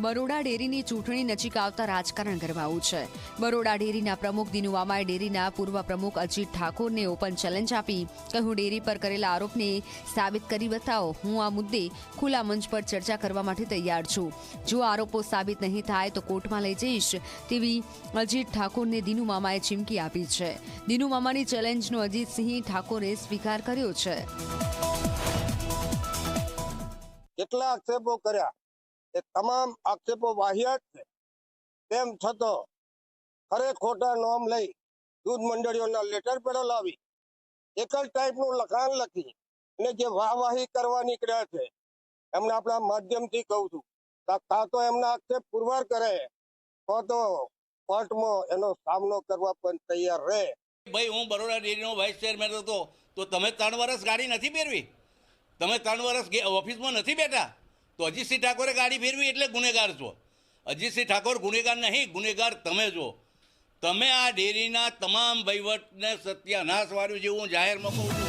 બરોડા ડેરીની ચૂંટણી નજીક આવતા રાજકારણ ગરમાવું છે. બરોડા ડેરીના પ્રમુખ દિનુ મામાએ ડેરીના પૂર્વ પ્રમુખ અજીત ઠાકોરને ઓપન ચેલેન્જ આપી કહ્યું, ડેરી પર કરેલા આરોપને સાબિત કરી બતાવો. હું આ મુદ્દે ખુલ્લા મંચ પર ચર્ચા કરવા માટે તૈયાર છું. જો આરોપો સાબિત નહીં થાય તો કોર્ટમાં લઈ જઈશ તેવી અજીત ઠાકોરને દિનુ મામાએ ચીમકી આપી છે. દિનુ મામાની ચેલેન્જનો અજીતસિંહ ઠાકોરે સ્વીકાર કર્યો છે. કેટલા આક્ષેપો કર્યા, એ તમામ આક્ષેપો વાહિયાત છે. તેમ છતાં ખરે ખોટા નોમ લઈ દૂધ મંડળીઓના લેટર પેડો લાવી એક જ ટાઈપનું લખાણ લખી અને જે વાહવાહી કરવા નીકળ્યા છે એમને આપણા માધ્યમથી કહું છું, કાં તો એમના આક્ષેપ પુરવાર કરે તો કોર્ટમાં એનો સામનો કરવા પણ તૈયાર રહે. ભાઈ, હું બરોડા ડેરીનો વાઇસ ચેરમેન હતો તો તમે 3 વર્ષ ગાડી નથી ફેરવી? તમે 3 વર્ષ ઓફિસમાં નથી બેઠા તો અજીતસિંહ ઠાકોરે ગાડી ફેરવી એટલે ગુનેગાર છો. અજીતસિંહ ઠાકોર ગુનેગાર નહીં, ગુનેગાર તમે છો. તમે આ ડેરીના તમામ વહીવટને સત્યાનાશ વાળું જેવું હું જાહેરમાં કહું છું.